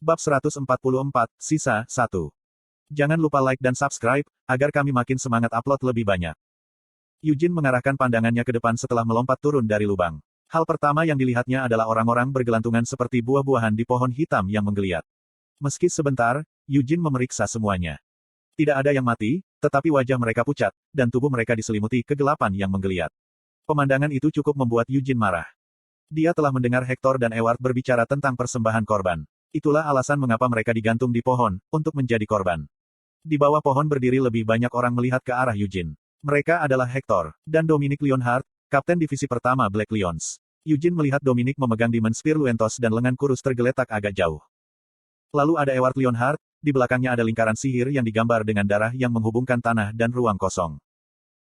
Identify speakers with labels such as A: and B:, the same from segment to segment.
A: Bab 144, sisa 1. Jangan lupa like dan subscribe, agar kami makin semangat upload lebih banyak. Eugene mengarahkan pandangannya ke depan setelah melompat turun dari lubang. Hal pertama yang dilihatnya adalah orang-orang bergelantungan seperti buah-buahan di pohon hitam yang menggeliat. Meski sebentar, Eugene memeriksa semuanya. Tidak ada yang mati, tetapi wajah mereka pucat, dan tubuh mereka diselimuti kegelapan yang menggeliat. Pemandangan itu cukup membuat Eugene marah. Dia telah mendengar Hector dan Ewart berbicara tentang persembahan korban. Itulah alasan mengapa mereka digantung di pohon, untuk menjadi korban. Di bawah pohon berdiri lebih banyak orang melihat ke arah Eugene. Mereka adalah Hector, dan Dominic Lionheart, Kapten Divisi Pertama Black Lions. Eugene melihat Dominic memegang Demon Spear Luentos dan lengan kurus tergeletak agak jauh. Lalu ada Ewart Lionheart, di belakangnya ada lingkaran sihir yang digambar dengan darah yang menghubungkan tanah dan ruang kosong.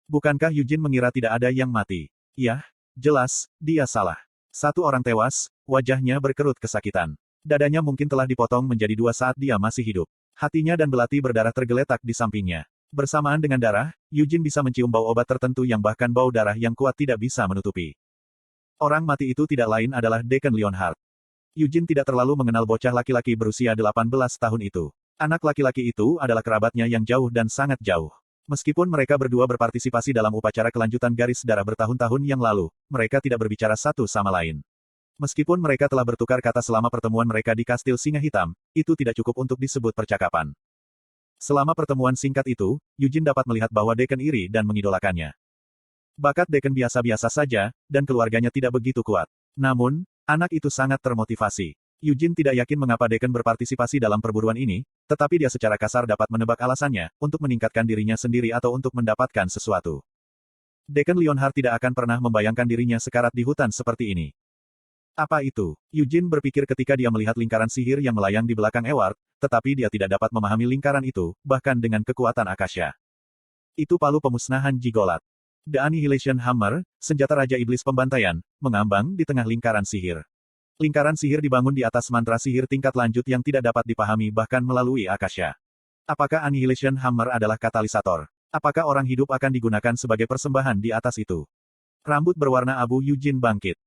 A: Bukankah Eugene mengira tidak ada yang mati? Yah, jelas, dia salah. Satu orang tewas, wajahnya berkerut kesakitan. Dadanya mungkin telah dipotong menjadi dua saat dia masih hidup. Hatinya dan belati berdarah tergeletak di sampingnya. Bersamaan dengan darah, Eugene bisa mencium bau obat tertentu yang bahkan bau darah yang kuat tidak bisa menutupi. Orang mati itu tidak lain adalah Deacon Lionheart. Eugene tidak terlalu mengenal bocah laki-laki berusia 18 tahun itu. Anak laki-laki itu adalah kerabatnya yang jauh dan sangat jauh. Meskipun mereka berdua berpartisipasi dalam upacara kelanjutan garis darah bertahun-tahun yang lalu, mereka tidak berbicara satu sama lain. Meskipun mereka telah bertukar kata selama pertemuan mereka di Kastil Singa Hitam, itu tidak cukup untuk disebut percakapan. Selama pertemuan singkat itu, Eugene dapat melihat bahwa Deacon iri dan mengidolakannya. Bakat Deacon biasa-biasa saja, dan keluarganya tidak begitu kuat. Namun, anak itu sangat termotivasi. Eugene tidak yakin mengapa Deacon berpartisipasi dalam perburuan ini, tetapi dia secara kasar dapat menebak alasannya, untuk meningkatkan dirinya sendiri atau untuk mendapatkan sesuatu. Deacon Lionheart tidak akan pernah membayangkan dirinya sekarat di hutan seperti ini. Apa itu? Eugene berpikir ketika dia melihat lingkaran sihir yang melayang di belakang Ewart, tetapi dia tidak dapat memahami lingkaran itu, bahkan dengan kekuatan Akasha. Itu palu pemusnahan Jigolat. The Annihilation Hammer, senjata Raja Iblis Pembantaian, mengambang di tengah lingkaran sihir. Lingkaran sihir dibangun di atas mantra sihir tingkat lanjut yang tidak dapat dipahami bahkan melalui Akasha. Apakah Annihilation Hammer adalah katalisator? Apakah orang hidup akan digunakan sebagai persembahan di atas itu? Rambut berwarna abu Eugene bangkit.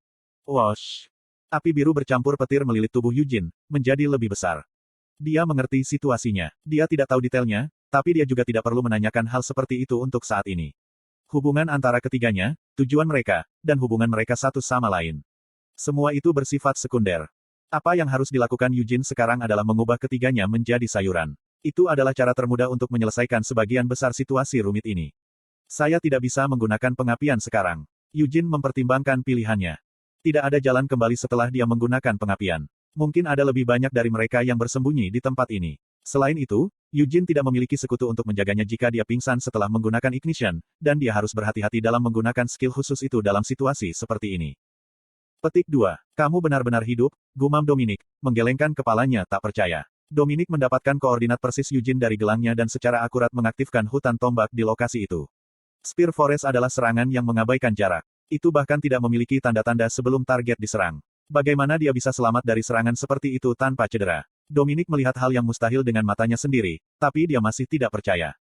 A: Wosh! Api biru bercampur petir melilit tubuh Eugene, menjadi lebih besar. Dia mengerti situasinya. Dia tidak tahu detailnya, tapi dia juga tidak perlu menanyakan hal seperti itu untuk saat ini. Hubungan antara ketiganya, tujuan mereka, dan hubungan mereka satu sama lain. Semua itu bersifat sekunder. Apa yang harus dilakukan Eugene sekarang adalah mengubah ketiganya menjadi sayuran. Itu adalah cara termudah untuk menyelesaikan sebagian besar situasi rumit ini. Saya tidak bisa menggunakan pengapian sekarang. Eugene mempertimbangkan pilihannya. Tidak ada jalan kembali setelah dia menggunakan pengapian. Mungkin ada lebih banyak dari mereka yang bersembunyi di tempat ini. Selain itu, Eugene tidak memiliki sekutu untuk menjaganya jika dia pingsan setelah menggunakan ignition, dan dia harus berhati-hati dalam menggunakan skill khusus itu dalam situasi seperti ini. Petik 2. Kamu benar-benar hidup, gumam Dominic, menggelengkan kepalanya tak percaya. Dominic mendapatkan koordinat persis Eugene dari gelangnya dan secara akurat mengaktifkan hutan tombak di lokasi itu. Spear Forest adalah serangan yang mengabaikan jarak. Itu bahkan tidak memiliki tanda-tanda sebelum target diserang. Bagaimana dia bisa selamat dari serangan seperti itu tanpa cedera? Dominic melihat hal yang mustahil dengan matanya sendiri, tapi dia masih tidak percaya.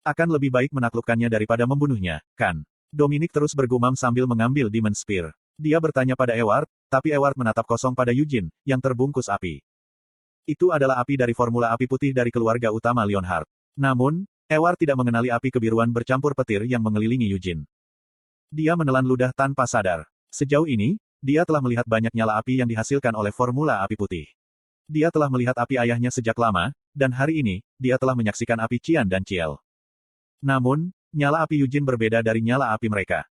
A: Akan lebih baik menaklukkannya daripada membunuhnya, kan? Dominic terus bergumam sambil mengambil Demon Spear. Dia bertanya pada Ewart, tapi Ewart menatap kosong pada Eugene, yang terbungkus api. Itu adalah api dari formula api putih dari keluarga utama Lionheart. Namun, Ewart tidak mengenali api kebiruan bercampur petir yang mengelilingi Eugene. Dia menelan ludah tanpa sadar. Sejauh ini, dia telah melihat banyak nyala api yang dihasilkan oleh formula api putih. Dia telah melihat api ayahnya sejak lama, dan hari ini, dia telah menyaksikan api Qian dan Ciel. Namun, nyala api Eugene berbeda dari nyala api mereka.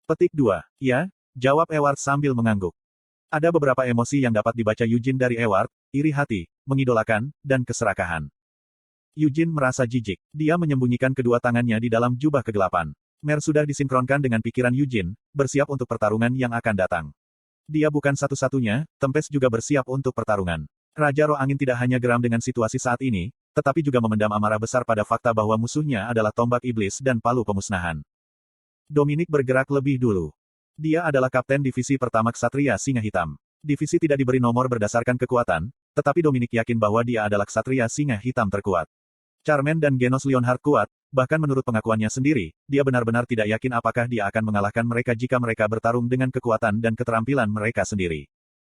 A: Petik 2. Ya, jawab Ewart sambil mengangguk. Ada beberapa emosi yang dapat dibaca Eugene dari Ewart, iri hati, mengidolakan, dan keserakahan. Eugene merasa jijik. Dia menyembunyikan kedua tangannya di dalam jubah kegelapan. Mer sudah disinkronkan dengan pikiran Eugene, bersiap untuk pertarungan yang akan datang. Dia bukan satu-satunya, Tempest juga bersiap untuk pertarungan. Raja Roh Angin tidak hanya geram dengan situasi saat ini, tetapi juga memendam amarah besar pada fakta bahwa musuhnya adalah tombak iblis dan palu pemusnahan. Dominic bergerak lebih dulu. Dia adalah Kapten Divisi Pertama Ksatria Singa Hitam. Divisi tidak diberi nomor berdasarkan kekuatan, tetapi Dominic yakin bahwa dia adalah Ksatria Singa Hitam terkuat. Charmaine dan Genos Lionheart kuat, bahkan menurut pengakuannya sendiri, dia benar-benar tidak yakin apakah dia akan mengalahkan mereka jika mereka bertarung dengan kekuatan dan keterampilan mereka sendiri.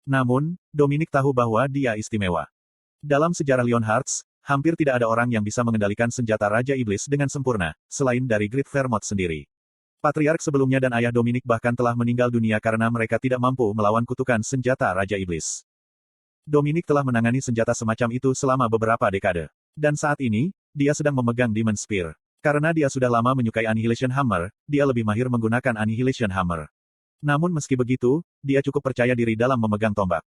A: Namun, Dominic tahu bahwa dia istimewa. Dalam sejarah Lionhearts, hampir tidak ada orang yang bisa mengendalikan senjata Raja Iblis dengan sempurna, selain dari Great Vermouth sendiri. Patriark sebelumnya dan ayah Dominic bahkan telah meninggal dunia karena mereka tidak mampu melawan kutukan senjata Raja Iblis. Dominic telah menangani senjata semacam itu selama beberapa dekade. Dan saat ini, dia sedang memegang Demon Spear. Karena dia sudah lama menyukai Annihilation Hammer, dia lebih mahir menggunakan Annihilation Hammer. Namun meski begitu, dia cukup percaya diri dalam memegang tombak.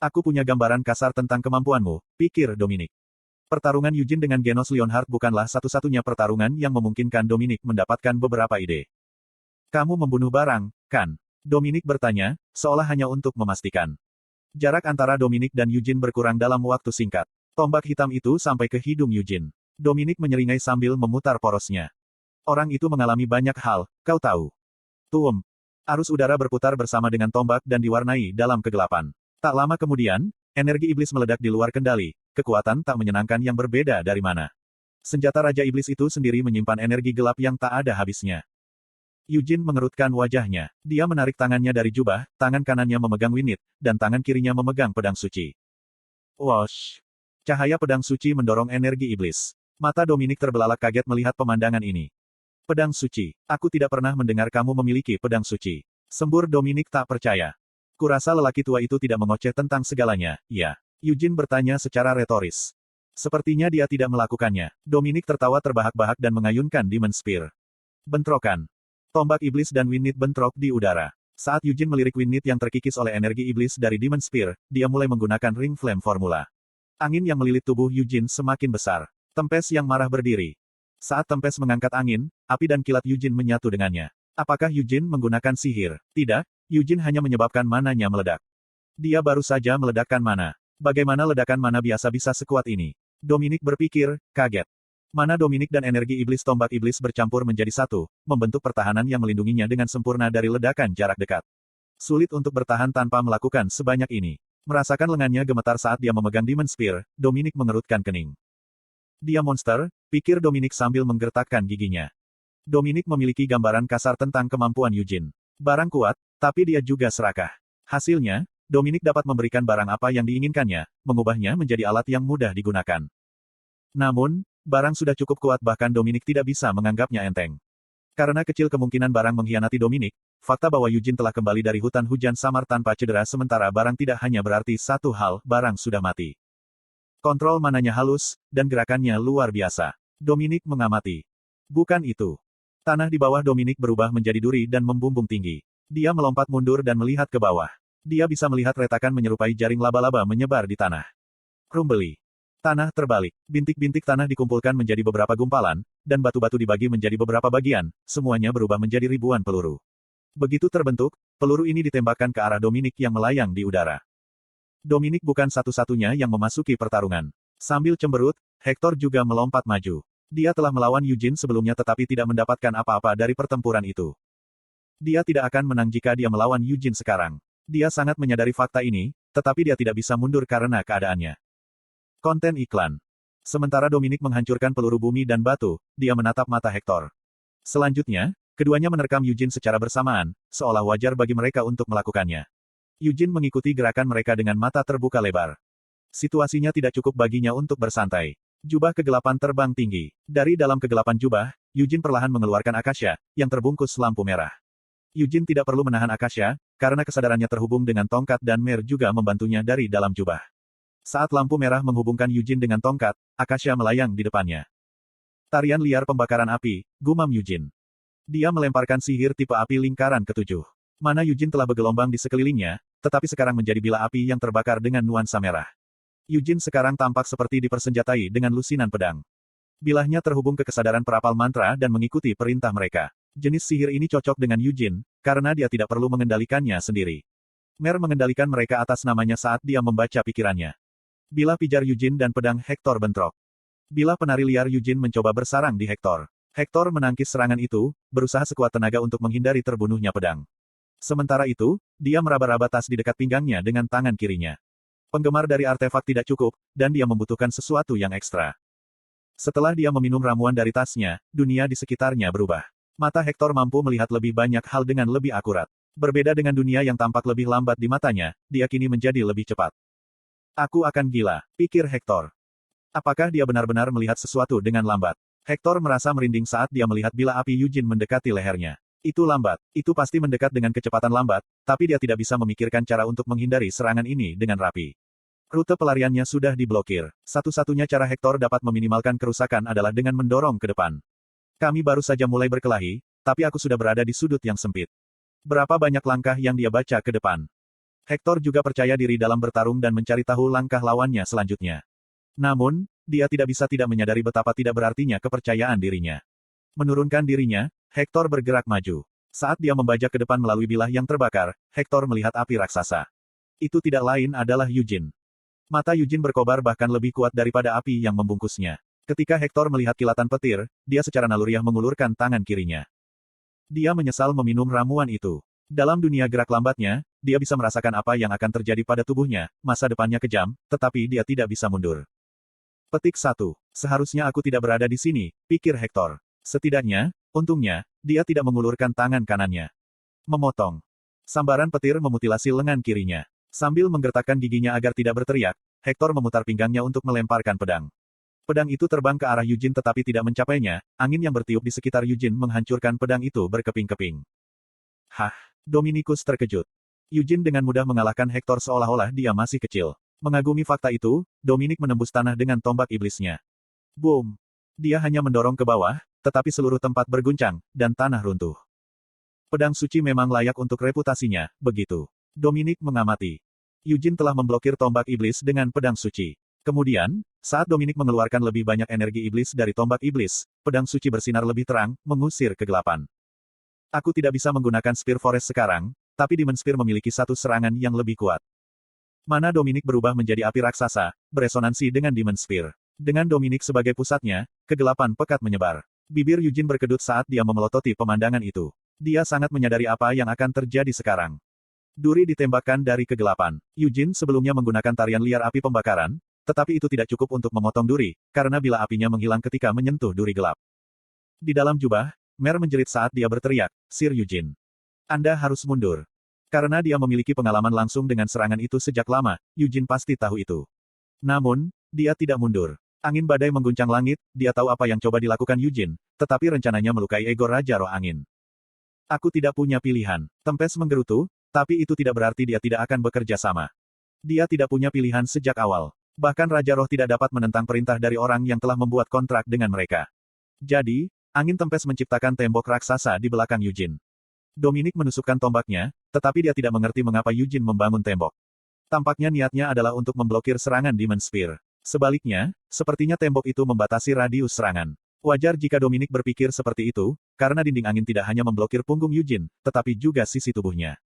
A: Aku punya gambaran kasar tentang kemampuanmu, pikir Dominic. Pertarungan Eugene dengan Genos Lionheart bukanlah satu-satunya pertarungan yang memungkinkan Dominic mendapatkan beberapa ide. Kamu membunuh barang, kan? Dominic bertanya, seolah hanya untuk memastikan. Jarak antara Dominic dan Eugene berkurang dalam waktu singkat. Tombak hitam itu sampai ke hidung Eugene. Dominic menyeringai sambil memutar porosnya. Orang itu mengalami banyak hal, kau tahu. Tuum. Arus udara berputar bersama dengan tombak dan diwarnai dalam kegelapan. Tak lama kemudian, energi iblis meledak di luar kendali, kekuatan tak menyenangkan yang berbeda dari mana. Senjata Raja Iblis itu sendiri menyimpan energi gelap yang tak ada habisnya. Eugene mengerutkan wajahnya. Dia menarik tangannya dari jubah, tangan kanannya memegang winit, dan tangan kirinya memegang pedang suci. Wosh! Cahaya pedang suci mendorong energi iblis. Mata Dominic terbelalak kaget melihat pemandangan ini. Pedang suci. Aku tidak pernah mendengar kamu memiliki pedang suci. Sembur Dominic tak percaya. Kurasa lelaki tua itu tidak mengoceh tentang segalanya, ya. Eugene bertanya secara retoris. Sepertinya dia tidak melakukannya. Dominic tertawa terbahak-bahak dan mengayunkan Demon Spear. Bentrokan. Tombak iblis dan Winit bentrok di udara. Saat Eugene melirik Winit yang terkikis oleh energi iblis dari Demon Spear, dia mulai menggunakan Ring Flame Formula. Angin yang melilit tubuh Eugene semakin besar. Tempest yang marah berdiri. Saat Tempest mengangkat angin, api dan kilat Eugene menyatu dengannya. Apakah Eugene menggunakan sihir? Tidak. Eugene hanya menyebabkan mananya meledak. Dia baru saja meledakkan mana. Bagaimana ledakan mana biasa bisa sekuat ini? Dominic berpikir, kaget. Mana Dominic dan energi iblis tombak iblis bercampur menjadi satu, membentuk pertahanan yang melindunginya dengan sempurna dari ledakan jarak dekat. Sulit untuk bertahan tanpa melakukan sebanyak ini. Merasakan lengannya gemetar saat dia memegang Demon Spear, Dominic mengerutkan kening. Dia monster, pikir Dominic sambil menggertakkan giginya. Dominic memiliki gambaran kasar tentang kemampuan Eugene. Barang kuat, tapi dia juga serakah. Hasilnya, Dominic dapat memberikan barang apa yang diinginkannya, mengubahnya menjadi alat yang mudah digunakan. Namun, barang sudah cukup kuat bahkan Dominic tidak bisa menganggapnya enteng. Karena kecil kemungkinan barang mengkhianati Dominic, fakta bahwa Eugene telah kembali dari hutan hujan samar tanpa cedera sementara barang tidak hanya berarti satu hal, barang sudah mati. Kontrol mananya halus, dan gerakannya luar biasa. Dominic mengamati. Bukan itu. Tanah di bawah Dominic berubah menjadi duri dan membumbung tinggi. Dia melompat mundur dan melihat ke bawah. Dia bisa melihat retakan menyerupai jaring laba-laba menyebar di tanah. Rumbeli. Tanah terbalik. Bintik-bintik tanah dikumpulkan menjadi beberapa gumpalan, dan batu-batu dibagi menjadi beberapa bagian, semuanya berubah menjadi ribuan peluru. Begitu terbentuk, peluru ini ditembakkan ke arah Dominic yang melayang di udara. Dominic bukan satu-satunya yang memasuki pertarungan. Sambil cemberut, Hector juga melompat maju. Dia telah melawan Eugene sebelumnya tetapi tidak mendapatkan apa-apa dari pertempuran itu. Dia tidak akan menang jika dia melawan Eugene sekarang. Dia sangat menyadari fakta ini, tetapi dia tidak bisa mundur karena keadaannya. Konten iklan. Sementara Dominic menghancurkan peluru bumi dan batu, dia menatap mata Hector. Selanjutnya, keduanya menerkam Eugene secara bersamaan, seolah wajar bagi mereka untuk melakukannya. Eugene mengikuti gerakan mereka dengan mata terbuka lebar. Situasinya tidak cukup baginya untuk bersantai. Jubah kegelapan terbang tinggi. Dari dalam kegelapan jubah, Eugene perlahan mengeluarkan Akasha, yang terbungkus lampu merah. Eugene tidak perlu menahan Akasha, karena kesadarannya terhubung dengan tongkat dan Mer juga membantunya dari dalam jubah. Saat lampu merah menghubungkan Eugene dengan tongkat, Akasha melayang di depannya. Tarian liar pembakaran api, gumam Eugene. Dia melemparkan sihir tipe api lingkaran ketujuh. Mana Eugene telah bergelombang di sekelilingnya, tetapi sekarang menjadi bila api yang terbakar dengan nuansa merah. Eugene sekarang tampak seperti dipersenjatai dengan lusinan pedang. Bilahnya terhubung ke kesadaran perapal mantra dan mengikuti perintah mereka. Jenis sihir ini cocok dengan Eugene, karena dia tidak perlu mengendalikannya sendiri. Mer mengendalikan mereka atas namanya saat dia membaca pikirannya. Bilah pijar Eugene dan pedang Hector bentrok. Bilah penari liar Eugene mencoba bersarang di Hector. Hector menangkis serangan itu, berusaha sekuat tenaga untuk menghindari terbunuhnya pedang. Sementara itu, dia meraba-raba tas di dekat pinggangnya dengan tangan kirinya. Penggemar dari artefak tidak cukup, dan dia membutuhkan sesuatu yang ekstra. Setelah dia meminum ramuan dari tasnya, dunia di sekitarnya berubah. Mata Hector mampu melihat lebih banyak hal dengan lebih akurat. Berbeda dengan dunia yang tampak lebih lambat di matanya, dia kini menjadi lebih cepat. Aku akan gila, pikir Hector. Apakah dia benar-benar melihat sesuatu dengan lambat? Hector merasa merinding saat dia melihat bila api Eugene mendekati lehernya. Itu lambat, itu pasti mendekat dengan kecepatan lambat, tapi dia tidak bisa memikirkan cara untuk menghindari serangan ini dengan rapi. Rute pelariannya sudah diblokir. Satu-satunya cara Hector dapat meminimalkan kerusakan adalah dengan mendorong ke depan. Kami baru saja mulai berkelahi, tapi aku sudah berada di sudut yang sempit. Berapa banyak langkah yang dia baca ke depan? Hector juga percaya diri dalam bertarung dan mencari tahu langkah lawannya selanjutnya. Namun, dia tidak bisa tidak menyadari betapa tidak berartinya kepercayaan dirinya. Menurunkan dirinya, Hector bergerak maju. Saat dia membajak ke depan melalui bilah yang terbakar, Hector melihat api raksasa. Itu tidak lain adalah Eugene. Mata Eugene berkobar bahkan lebih kuat daripada api yang membungkusnya. Ketika Hector melihat kilatan petir, dia secara naluriah mengulurkan tangan kirinya. Dia menyesal meminum ramuan itu. Dalam dunia gerak lambatnya, dia bisa merasakan apa yang akan terjadi pada tubuhnya, masa depannya kejam, tetapi dia tidak bisa mundur. Petik 1. Seharusnya aku tidak berada di sini, pikir Hector. Setidaknya, untungnya, dia tidak mengulurkan tangan kanannya. Memotong. Sambaran petir memutilasi lengan kirinya. Sambil menggertakkan giginya agar tidak berteriak, Hector memutar pinggangnya untuk melemparkan pedang. Pedang itu terbang ke arah Eugene tetapi tidak mencapainya, angin yang bertiup di sekitar Eugene menghancurkan pedang itu berkeping-keping. Hah, Dominikus terkejut. Eugene dengan mudah mengalahkan Hector seolah-olah dia masih kecil. Mengagumi fakta itu, Dominic menembus tanah dengan tombak iblisnya. Boom! Dia hanya mendorong ke bawah, tetapi seluruh tempat berguncang, dan tanah runtuh. Pedang suci memang layak untuk reputasinya, begitu. Dominic mengamati. Eugene telah memblokir tombak iblis dengan pedang suci. Kemudian, saat Dominic mengeluarkan lebih banyak energi iblis dari tombak iblis, pedang suci bersinar lebih terang, mengusir kegelapan. Aku tidak bisa menggunakan Spear Forest sekarang, tapi Demon Spear memiliki satu serangan yang lebih kuat. Mana Dominic berubah menjadi api raksasa, beresonansi dengan Demon Spear. Dengan Dominic sebagai pusatnya, kegelapan pekat menyebar. Bibir Eugene berkedut saat dia memelototi pemandangan itu. Dia sangat menyadari apa yang akan terjadi sekarang. Duri ditembakkan dari kegelapan. Eugene sebelumnya menggunakan tarian liar api pembakaran, tetapi itu tidak cukup untuk memotong duri, karena bila apinya menghilang ketika menyentuh duri gelap. Di dalam jubah, Mer menjerit saat dia berteriak, Sir Eugene. Anda harus mundur. Karena dia memiliki pengalaman langsung dengan serangan itu sejak lama, Eugene pasti tahu itu. Namun, dia tidak mundur. Angin badai mengguncang langit, dia tahu apa yang coba dilakukan Eugene, tetapi rencananya melukai ego Raja Roh Angin. Aku tidak punya pilihan. Tempes menggerutu, tapi itu tidak berarti dia tidak akan bekerja sama. Dia tidak punya pilihan sejak awal. Bahkan Raja Roh tidak dapat menentang perintah dari orang yang telah membuat kontrak dengan mereka. Jadi, angin tempes menciptakan tembok raksasa di belakang Eugene. Dominic menusukkan tombaknya, tetapi dia tidak mengerti mengapa Eugene membangun tembok. Tampaknya niatnya adalah untuk memblokir serangan Demon Spear. Sebaliknya, sepertinya tembok itu membatasi radius serangan. Wajar jika Dominic berpikir seperti itu, karena dinding angin tidak hanya memblokir punggung Eugene, tetapi juga sisi tubuhnya.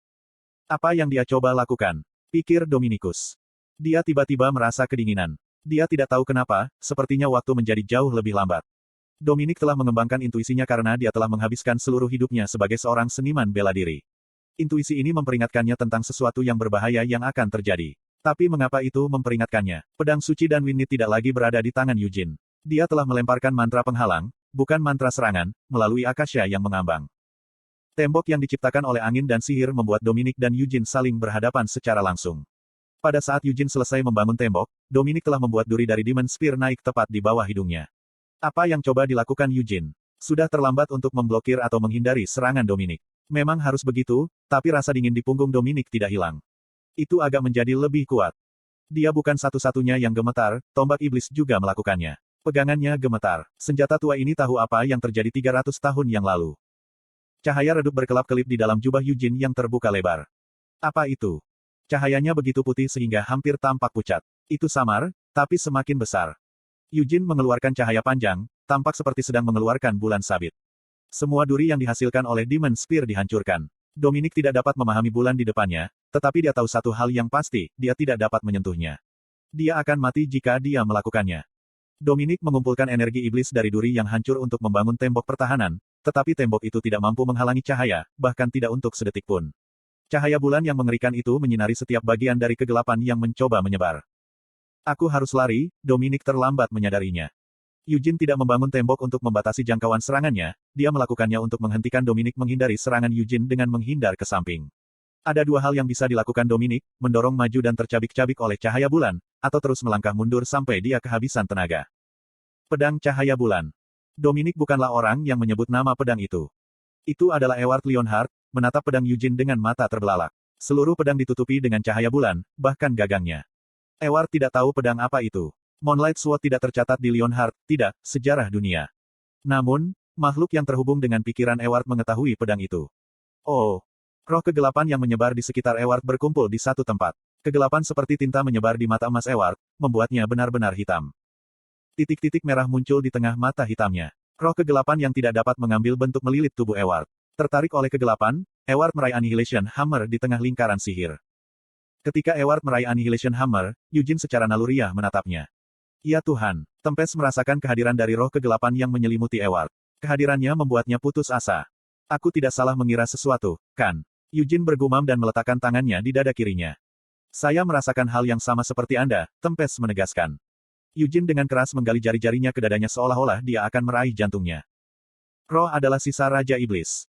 A: Apa yang dia coba lakukan? Pikir Dominikus. Dia tiba-tiba merasa kedinginan. Dia tidak tahu kenapa, sepertinya waktu menjadi jauh lebih lambat. Dominic telah mengembangkan intuisinya karena dia telah menghabiskan seluruh hidupnya sebagai seorang seniman bela diri. Intuisi ini memperingatkannya tentang sesuatu yang berbahaya yang akan terjadi. Tapi mengapa itu memperingatkannya? Pedang suci dan Winnie tidak lagi berada di tangan Eugene. Dia telah melemparkan mantra penghalang, bukan mantra serangan, melalui akasya yang mengambang. Tembok yang diciptakan oleh angin dan sihir membuat Dominic dan Eugene saling berhadapan secara langsung. Pada saat Eugene selesai membangun tembok, Dominic telah membuat duri dari Demon Spear naik tepat di bawah hidungnya. Apa yang coba dilakukan Eugene? Sudah terlambat untuk memblokir atau menghindari serangan Dominic. Memang harus begitu, tapi rasa dingin di punggung Dominic tidak hilang. Itu agak menjadi lebih kuat. Dia bukan satu-satunya yang gemetar, tombak iblis juga melakukannya. Pegangannya gemetar. Senjata tua ini tahu apa yang terjadi 300 tahun yang lalu. Cahaya redup berkelap-kelip di dalam jubah Eugene yang terbuka lebar. Apa itu? Cahayanya begitu putih sehingga hampir tampak pucat. Itu samar, tapi semakin besar. Eugene mengeluarkan cahaya panjang, tampak seperti sedang mengeluarkan bulan sabit. Semua duri yang dihasilkan oleh Demon Spear dihancurkan. Dominic tidak dapat memahami bulan di depannya, tetapi dia tahu satu hal yang pasti, dia tidak dapat menyentuhnya. Dia akan mati jika dia melakukannya. Dominic mengumpulkan energi iblis dari duri yang hancur untuk membangun tembok pertahanan, tetapi tembok itu tidak mampu menghalangi cahaya, bahkan tidak untuk sedetik pun. Cahaya bulan yang mengerikan itu menyinari setiap bagian dari kegelapan yang mencoba menyebar. Aku harus lari, Dominic terlambat menyadarinya. Eugene tidak membangun tembok untuk membatasi jangkauan serangannya, dia melakukannya untuk menghentikan Dominic menghindari serangan Eugene dengan menghindar ke samping. Ada dua hal yang bisa dilakukan Dominic, mendorong maju dan tercabik-cabik oleh cahaya bulan, atau terus melangkah mundur sampai dia kehabisan tenaga. Pedang cahaya bulan. Dominic bukanlah orang yang menyebut nama pedang itu. Itu adalah Ewart Leonhardt, menatap pedang Eugene dengan mata terbelalak. Seluruh pedang ditutupi dengan cahaya bulan, bahkan gagangnya. Ewart tidak tahu pedang apa itu. Moonlight Sword tidak tercatat di Leonhardt, tidak, sejarah dunia. Namun, makhluk yang terhubung dengan pikiran Ewart mengetahui pedang itu. Oh, roh kegelapan yang menyebar di sekitar Ewart berkumpul di satu tempat. Kegelapan seperti tinta menyebar di mata emas Ewart, membuatnya benar-benar hitam. Titik-titik merah muncul di tengah mata hitamnya. Roh kegelapan yang tidak dapat mengambil bentuk melilit tubuh Ewart. Tertarik oleh kegelapan, Ewart meraih Annihilation Hammer di tengah lingkaran sihir. Ketika Ewart meraih Annihilation Hammer, Eugene secara naluriah menatapnya. Ya Tuhan, Tempest merasakan kehadiran dari roh kegelapan yang menyelimuti Ewart. Kehadirannya membuatnya putus asa. Aku tidak salah mengira sesuatu, kan? Eugene bergumam dan meletakkan tangannya di dada kirinya. Saya merasakan hal yang sama seperti Anda, Tempest menegaskan. Eugene dengan keras menggali jari-jarinya ke dadanya seolah-olah dia akan meraih jantungnya. Roh adalah sisa Raja Iblis.